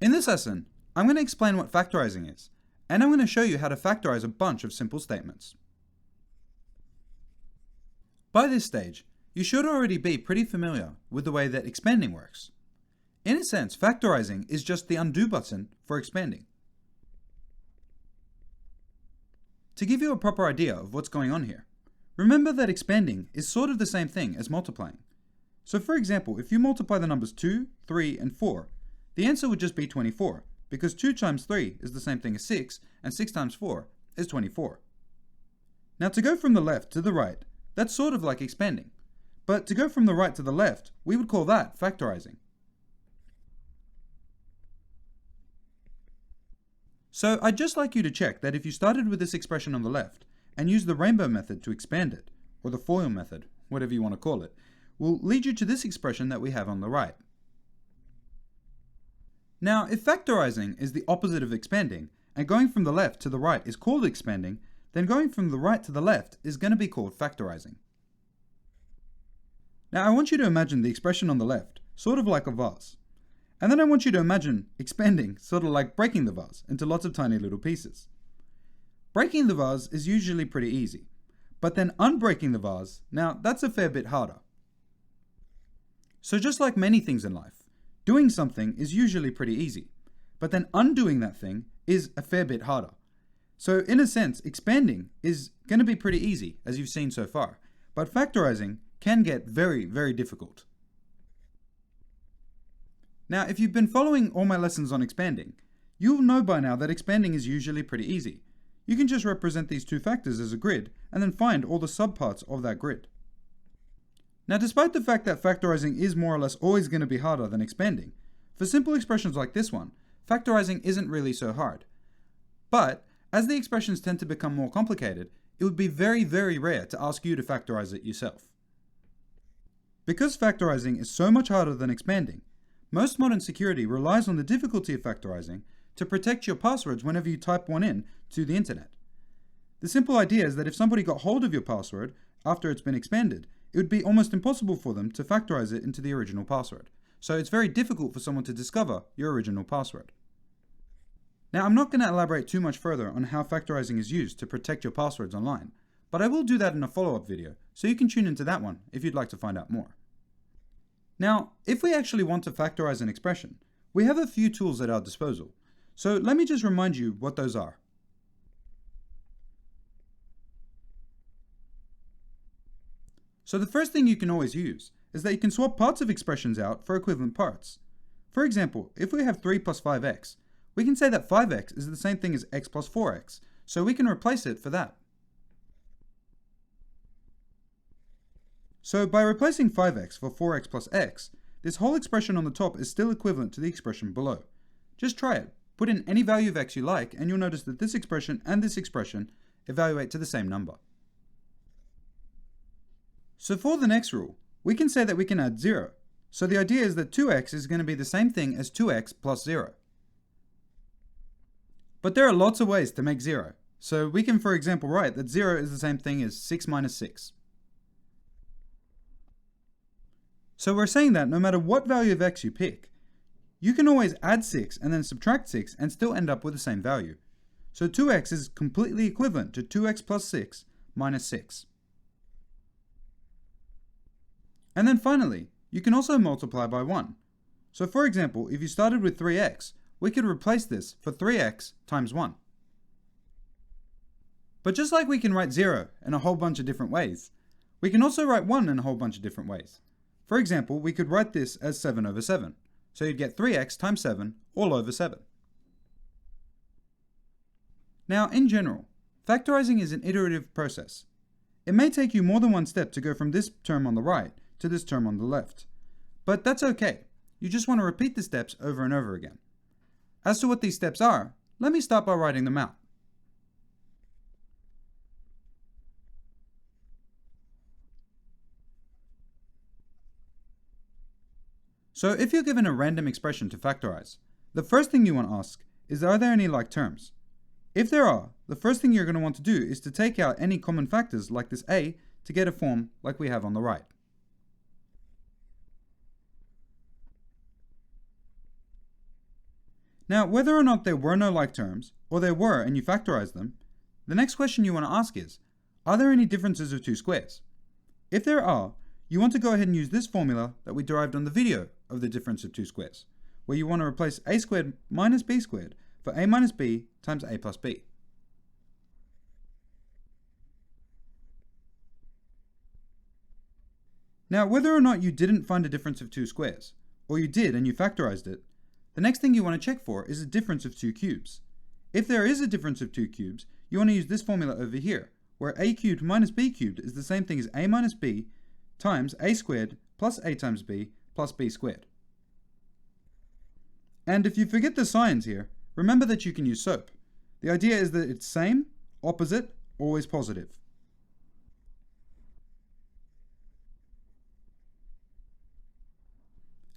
In this lesson, I'm going to explain what factorizing is, and I'm going to show you how to factorize a bunch of simple statements. By this stage, you should already be pretty familiar with the way that expanding works. In a sense, factorizing is just the undo button for expanding. To give you a proper idea of what's going on here, remember that expanding is sort of the same thing as multiplying. So for example, if you multiply the numbers 2, 3, and 4, the answer would just be 24, because 2 times 3 is the same thing as 6, and 6 times 4 is 24. Now to go from the left to the right, that's sort of like expanding. But to go from the right to the left, we would call that factorizing. So I'd just like you to check that if you started with this expression on the left, and used the rainbow method to expand it, or the FOIL method, whatever you want to call it, will lead you to this expression that we have on the right. Now, if factorizing is the opposite of expanding, and going from the left to the right is called expanding, then going from the right to the left is going to be called factorizing. Now I want you to imagine the expression on the left, sort of like a vase. And then I want you to imagine expanding, sort of like breaking the vase into lots of tiny little pieces. Breaking the vase is usually pretty easy, but then unbreaking the vase, now that's a fair bit harder. So just like many things in life, doing something is usually pretty easy, but then undoing that thing is a fair bit harder. So in a sense, expanding is going to be pretty easy, as you've seen so far, but factorizing can get very, very difficult. Now, if you've been following all my lessons on expanding, you'll know by now that expanding is usually pretty easy. You can just represent these two factors as a grid, and then find all the subparts of that grid. Now, despite the fact that factorizing is more or less always going to be harder than expanding, for simple expressions like this one, factorizing isn't really so hard. But, as the expressions tend to become more complicated, it would be very, very rare to ask you to factorize it yourself. Because factorizing is so much harder than expanding, most modern security relies on the difficulty of factorizing to protect your passwords whenever you type one in to the internet. The simple idea is that if somebody got hold of your password after it's been expanded, it would be almost impossible for them to factorize it into the original password. So it's very difficult for someone to discover your original password. Now I'm not going to elaborate too much further on how factorizing is used to protect your passwords online, but I will do that in a follow-up video, so you can tune into that one if you'd like to find out more. Now, if we actually want to factorize an expression, we have a few tools at our disposal. So let me just remind you what those are. So the first thing you can always use is that you can swap parts of expressions out for equivalent parts. For example, if we have 3 plus 5x, we can say that 5x is the same thing as x plus 4x, so we can replace it for that. So by replacing 5x for 4x plus x, this whole expression on the top is still equivalent to the expression below. Just try it. Put in any value of x you like, and you'll notice that this expression and this expression evaluate to the same number. So for the next rule, we can say that we can add 0. So the idea is that 2x is going to be the same thing as 2x plus 0. But there are lots of ways to make 0. So we can, for example, write that 0 is the same thing as 6 minus 6. So we're saying that no matter what value of x you pick, you can always add 6 and then subtract 6 and still end up with the same value. So 2x is completely equivalent to 2x plus 6 minus 6. And then finally, you can also multiply by 1. So for example, if you started with 3x, we could replace this for 3x times 1. But just like we can write 0 in a whole bunch of different ways, we can also write 1 in a whole bunch of different ways. For example, we could write this as 7 over 7. So you'd get 3x times 7 all over 7. Now, in general, factorizing is an iterative process. It may take you more than one step to go from this term on the right to this term on the left. But that's okay. You just want to repeat the steps over and over again. As to what these steps are, let me start by writing them out. So if you're given a random expression to factorize, the first thing you want to ask is, are there any like terms? If there are, the first thing you're going to want to do is to take out any common factors like this a to get a form like we have on the right. Now, whether or not there were no like terms, or there were and you factorized them, the next question you want to ask is, are there any differences of two squares? If there are, you want to go ahead and use this formula that we derived on the video of the difference of two squares, where you want to replace a squared minus b squared for a minus b times a plus b. Now, whether or not you didn't find a difference of two squares, or you did and you factorized it, the next thing you want to check for is a difference of two cubes. If there is a difference of two cubes, you want to use this formula over here, where a cubed minus b cubed is the same thing as a minus b times a squared plus a times b plus b squared. And if you forget the signs here, remember that you can use SOAP. The idea is that it's same, opposite, always positive.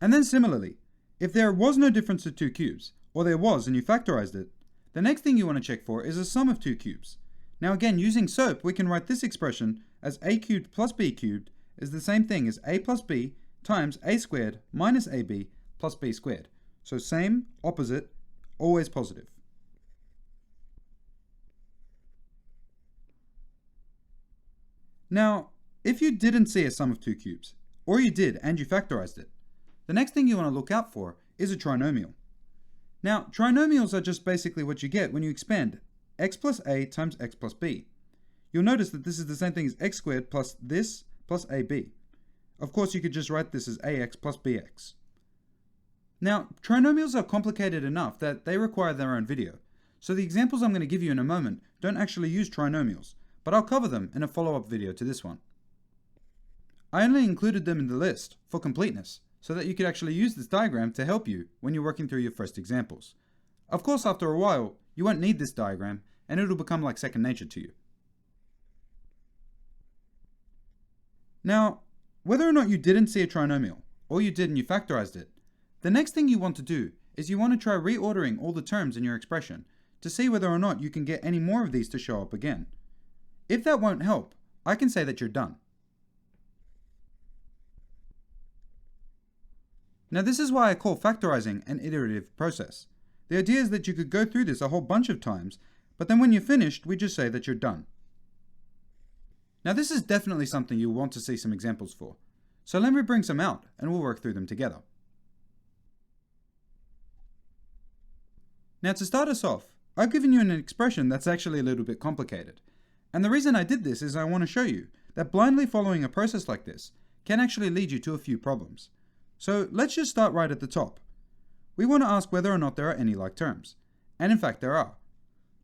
And then similarly, if there was no difference of two cubes, or there was and you factorized it, the next thing you want to check for is a sum of two cubes. Now again, using SOAP, we can write this expression as a cubed plus b cubed is the same thing as a plus b times a squared minus ab plus b squared. So same, opposite, always positive. Now, if you didn't see a sum of two cubes, or you did and you factorized it, the next thing you want to look out for is a trinomial. Now, trinomials are just basically what you get when you expand x plus a times x plus b. You'll notice that this is the same thing as x squared plus this plus ab. Of course, you could just write this as ax plus bx. Now, trinomials are complicated enough that they require their own video. So the examples I'm going to give you in a moment don't actually use trinomials, but I'll cover them in a follow-up video to this one. I only included them in the list for completeness, so that you could actually use this diagram to help you when you're working through your first examples. Of course, after a while, you won't need this diagram, and it'll become like second nature to you. Now, whether or not you didn't see a trinomial, or you did and you factorized it, the next thing you want to do is you want to try reordering all the terms in your expression to see whether or not you can get any more of these to show up again. If that won't help, I can say that you're done. Now this is why I call factorizing an iterative process. The idea is that you could go through this a whole bunch of times, but then when you're finished, we just say that you're done. Now this is definitely something you'll want to see some examples for. So let me bring some out and we'll work through them together. Now to start us off, I've given you an expression that's actually a little bit complicated. And the reason I did this is I want to show you that blindly following a process like this can actually lead you to a few problems. So let's just start right at the top. We want to ask whether or not there are any like terms. And in fact there are.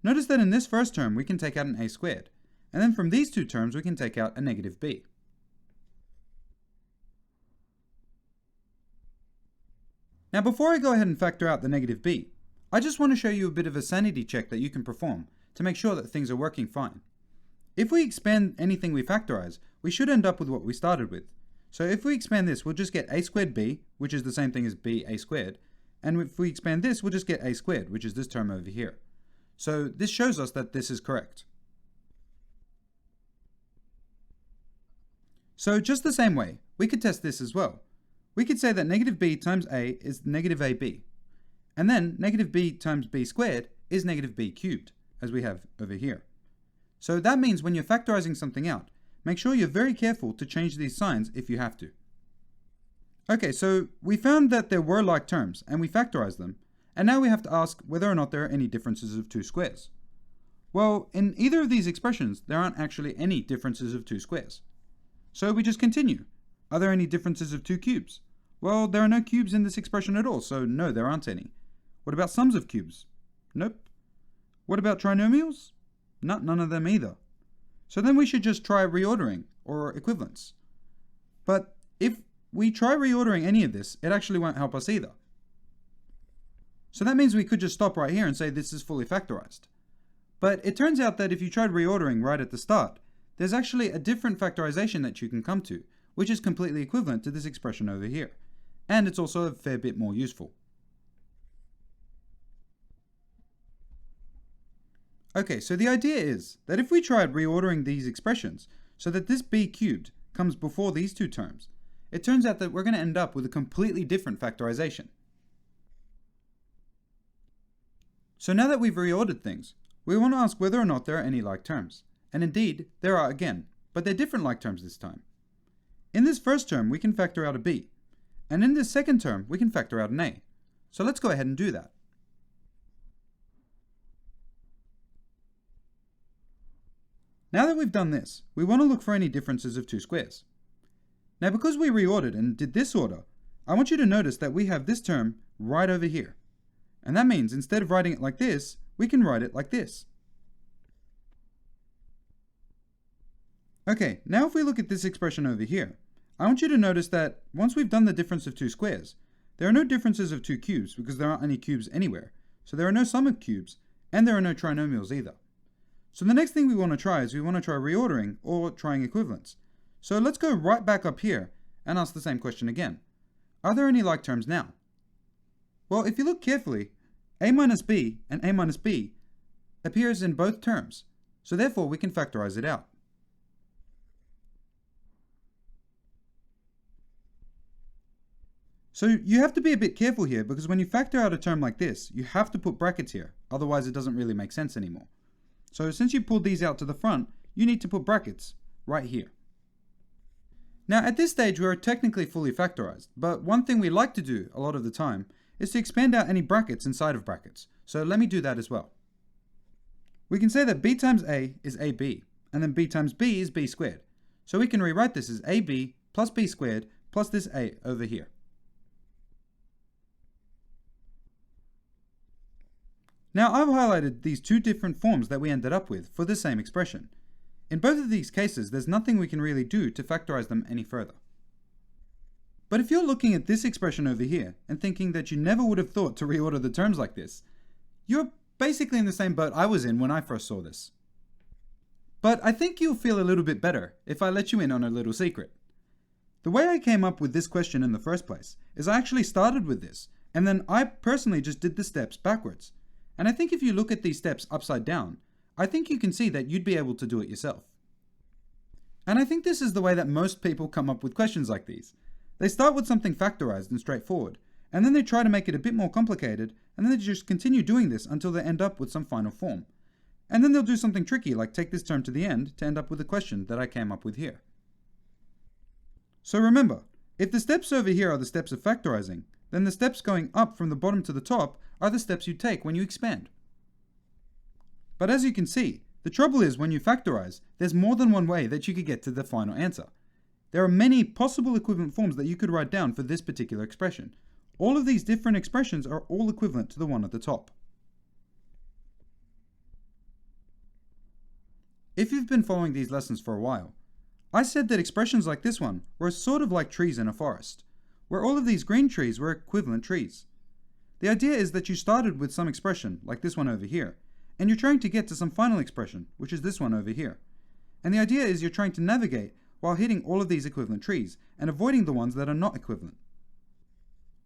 Notice that in this first term we can take out an a squared. And then from these two terms we can take out a negative b. Now before I go ahead and factor out the negative b, I just want to show you a bit of a sanity check that you can perform to make sure that things are working fine. If we expand anything we factorize, we should end up with what we started with. So if we expand this, we'll just get a squared b, which is the same thing as b a squared. And if we expand this, we'll just get a squared, which is this term over here. So this shows us that this is correct. So just the same way, we could test this as well. We could say that negative b times a is negative ab. And then negative b times b squared is negative b cubed, as we have over here. So that means when you're factorizing something out, make sure you're very careful to change these signs if you have to. Okay, so we found that there were like terms, and we factorized them, and now we have to ask whether or not there are any differences of two squares. Well, in either of these expressions, there aren't actually any differences of two squares. So we just continue. Are there any differences of two cubes? Well, there are no cubes in this expression at all, so no, there aren't any. What about sums of cubes? Nope. What about trinomials? None of them either. So then we should just try reordering, or equivalence. But if we try reordering any of this, it actually won't help us either. So that means we could just stop right here and say this is fully factorized. But it turns out that if you tried reordering right at the start, there's actually a different factorization that you can come to, which is completely equivalent to this expression over here. And it's also a fair bit more useful. Okay, so the idea is that if we tried reordering these expressions so that this b cubed comes before these two terms, it turns out that we're going to end up with a completely different factorization. So now that we've reordered things, we want to ask whether or not there are any like terms. And indeed, there are again, but they're different like terms this time. In this first term, we can factor out a b, and in this second term, we can factor out an a. So let's go ahead and do that. Now that we've done this, we want to look for any differences of two squares. Now because we reordered and did this order, I want you to notice that we have this term right over here. And that means instead of writing it like this, we can write it like this. Okay, now if we look at this expression over here, I want you to notice that once we've done the difference of two squares, there are no differences of two cubes because there aren't any cubes anywhere. So there are no sum of cubes, and there are no trinomials either. So the next thing we want to try is we want to try reordering or trying equivalence. So let's go right back up here and ask the same question again. Are there any like terms now? Well, if you look carefully, a minus b and a minus b appears in both terms, so therefore we can factorize it out. So you have to be a bit careful here because when you factor out a term like this, you have to put brackets here, otherwise it doesn't really make sense anymore. So since you pulled these out to the front, you need to put brackets right here. Now at this stage we're technically fully factorized, but one thing we like to do a lot of the time is to expand out any brackets inside of brackets. So let me do that as well. We can say that b times a is ab, and then b times b is b squared. So we can rewrite this as ab plus b squared plus this a over here. Now I've highlighted these two different forms that we ended up with for the same expression. In both of these cases, there's nothing we can really do to factorize them any further. But if you're looking at this expression over here and thinking that you never would have thought to reorder the terms like this, you're basically in the same boat I was in when I first saw this. But I think you'll feel a little bit better if I let you in on a little secret. The way I came up with this question in the first place is I actually started with this, and then I personally just did the steps backwards. And I think if you look at these steps upside down, I think you can see that you'd be able to do it yourself. And I think this is the way that most people come up with questions like these. They start with something factorized and straightforward, and then they try to make it a bit more complicated, and then they just continue doing this until they end up with some final form. And then they'll do something tricky like take this term to the end to end up with a question that I came up with here. So remember, if the steps over here are the steps of factorizing, then the steps going up from the bottom to the top are the steps you take when you expand. But as you can see, the trouble is when you factorize, there's more than one way that you could get to the final answer. There are many possible equivalent forms that you could write down for this particular expression. All of these different expressions are all equivalent to the one at the top. If you've been following these lessons for a while, I said that expressions like this one were sort of like trees in a forest, where all of these green trees were equivalent trees. The idea is that you started with some expression, like this one over here, and you're trying to get to some final expression, which is this one over here. And the idea is you're trying to navigate while hitting all of these equivalent trees and avoiding the ones that are not equivalent.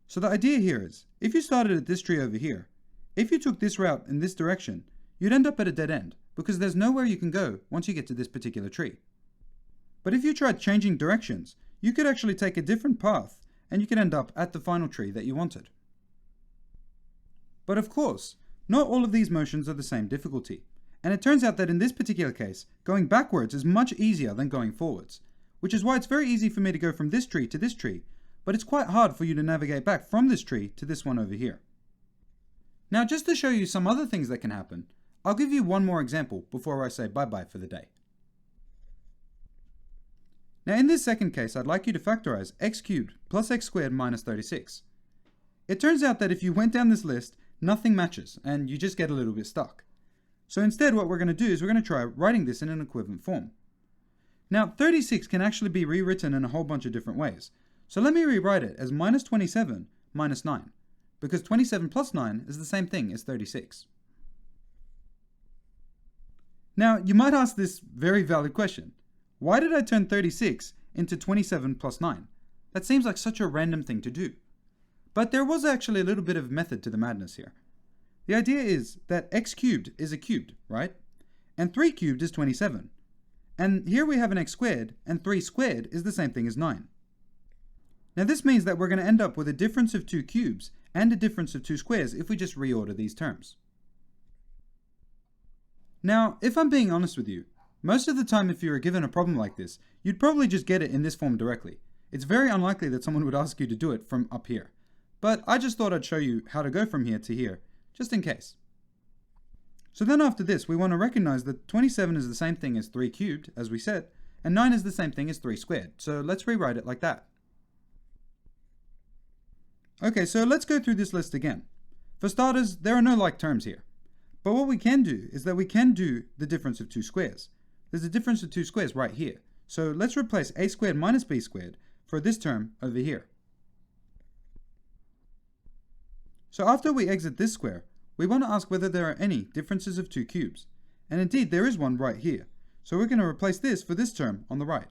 So the idea here is, if you started at this tree over here, if you took this route in this direction, you'd end up at a dead end, because there's nowhere you can go once you get to this particular tree. But if you tried changing directions, you could actually take a different path, and you could end up at the final tree that you wanted. But of course, not all of these motions are the same difficulty, and it turns out that in this particular case, going backwards is much easier than going forwards, which is why it's very easy for me to go from this tree to this tree, but it's quite hard for you to navigate back from this tree to this one over here. Now just to show you some other things that can happen, I'll give you one more example before I say bye-bye for the day. Now in this second case, I'd like you to factorize x cubed plus x squared minus 36. It turns out that if you went down this list, nothing matches, and you just get a little bit stuck. So instead what we're going to do is we're going to try writing this in an equivalent form. Now 36 can actually be rewritten in a whole bunch of different ways. So let me rewrite it as minus 27 minus 9, because 27 plus 9 is the same thing as 36. Now you might ask this very valid question. Why did I turn 36 into 27 plus 9? That seems like such a random thing to do. But there was actually a little bit of method to the madness here. The idea is that x cubed is a cubed, right? And 3 cubed is 27. And here we have an x squared, and 3 squared is the same thing as 9. Now this means that we're going to end up with a difference of 2 cubes and a difference of 2 squares if we just reorder these terms. Now, if I'm being honest with you, most of the time if you were given a problem like this, you'd probably just get it in this form directly. It's very unlikely that someone would ask you to do it from up here. But I just thought I'd show you how to go from here to here, just in case. So then after this, we want to recognize that 27 is the same thing as 3 cubed, as we said, and 9 is the same thing as 3 squared. So let's rewrite it like that. Okay, so let's go through this list again. For starters, there are no like terms here. But what we can do is that we can do the difference of two squares. There's a difference of two squares right here. So let's replace a squared minus b squared for this term over here. So after we exit this square, we want to ask whether there are any differences of two cubes. And indeed, there is one right here. So we're going to replace this for this term on the right.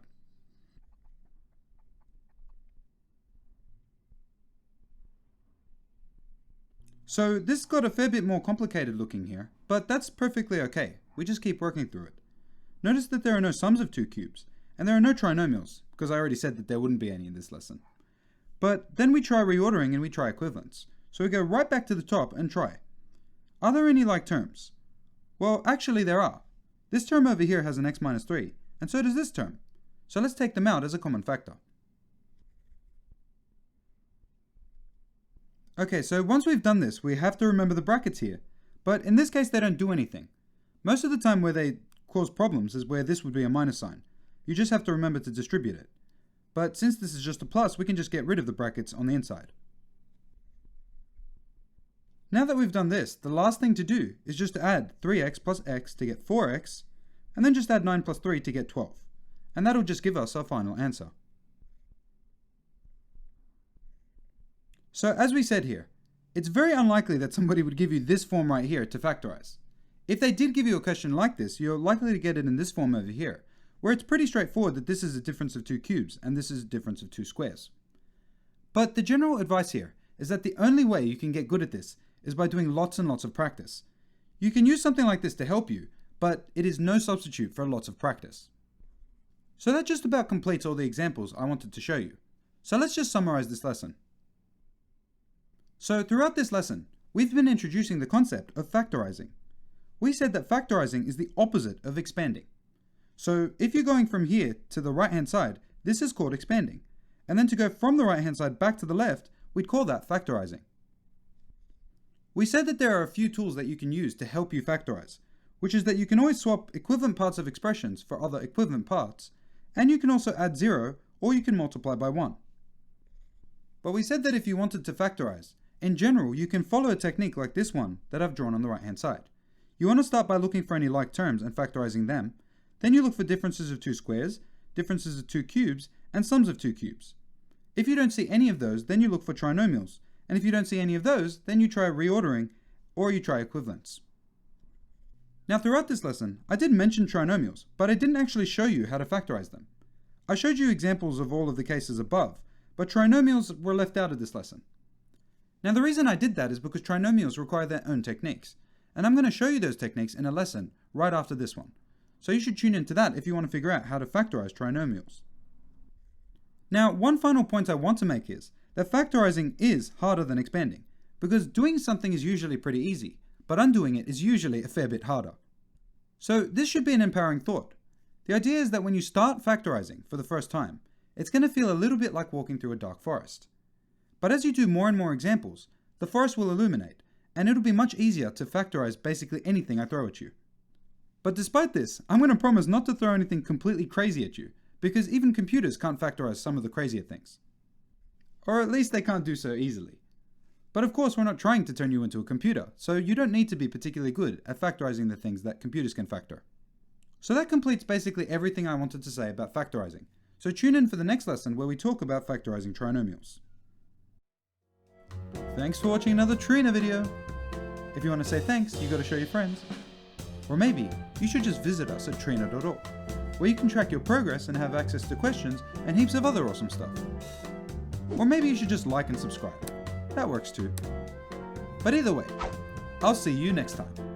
So this got a fair bit more complicated looking here, but that's perfectly okay. We just keep working through it. Notice that there are no sums of two cubes, and there are no trinomials, because I already said that there wouldn't be any in this lesson. But then we try reordering and we try equivalence. So we go right back to the top and try. Are there any like terms? Well, actually there are. This term over here has an x minus 3, and so does this term. So let's take them out as a common factor. Okay, so once we've done this, we have to remember the brackets here. But in this case, they don't do anything. Most of the time where they cause problems is where this would be a minus sign. You just have to remember to distribute it. But since this is just a plus, we can just get rid of the brackets on the inside. Now that we've done this, the last thing to do is just to add 3x plus x to get 4x, and then just add 9 plus 3 to get 12. And that'll just give us our final answer. So as we said here, it's very unlikely that somebody would give you this form right here to factorize. If they did give you a question like this, you're likely to get it in this form over here, where it's pretty straightforward that this is a difference of two cubes and this is a difference of two squares. But the general advice here is that the only way you can get good at this is by doing lots and lots of practice. You can use something like this to help you, but it is no substitute for lots of practice. So that just about completes all the examples I wanted to show you. So let's just summarize this lesson. So throughout this lesson, we've been introducing the concept of factorizing. We said that factorizing is the opposite of expanding. So if you're going from here to the right-hand side, this is called expanding. And then to go from the right-hand side back to the left, we'd call that factorizing. We said that there are a few tools that you can use to help you factorize, which is that you can always swap equivalent parts of expressions for other equivalent parts, and you can also add 0, or you can multiply by 1. But we said that if you wanted to factorize, in general, you can follow a technique like this one that I've drawn on the right-hand side. You want to start by looking for any like terms and factorizing them. Then you look for differences of two squares, differences of two cubes, and sums of two cubes. If you don't see any of those, then you look for trinomials. And if you don't see any of those, then you try reordering, or you try equivalence. Now throughout this lesson, I did mention trinomials, but I didn't actually show you how to factorize them. I showed you examples of all of the cases above, but trinomials were left out of this lesson. Now the reason I did that is because trinomials require their own techniques, and I'm going to show you those techniques in a lesson right after this one. So you should tune into that if you want to figure out how to factorize trinomials. Now one final point I want to make is that factorizing is harder than expanding, because doing something is usually pretty easy, but undoing it is usually a fair bit harder. So this should be an empowering thought. The idea is that when you start factorizing for the first time, it's going to feel a little bit like walking through a dark forest. But as you do more and more examples, the forest will illuminate, and it'll be much easier to factorize basically anything I throw at you. But despite this, I'm going to promise not to throw anything completely crazy at you, because even computers can't factorize some of the crazier things. Or at least they can't do so easily. But of course we're not trying to turn you into a computer, so you don't need to be particularly good at factorizing the things that computers can factor. So that completes basically everything I wanted to say about factorizing. So tune in for the next lesson where we talk about factorizing trinomials. Thanks for watching another Trina video. If you want to say thanks, you got to show your friends. Or maybe you should just visit us at trina.org, where you can track your progress and have access to questions and heaps of other awesome stuff. Or maybe you should just like and subscribe. That works too. But either way, I'll see you next time.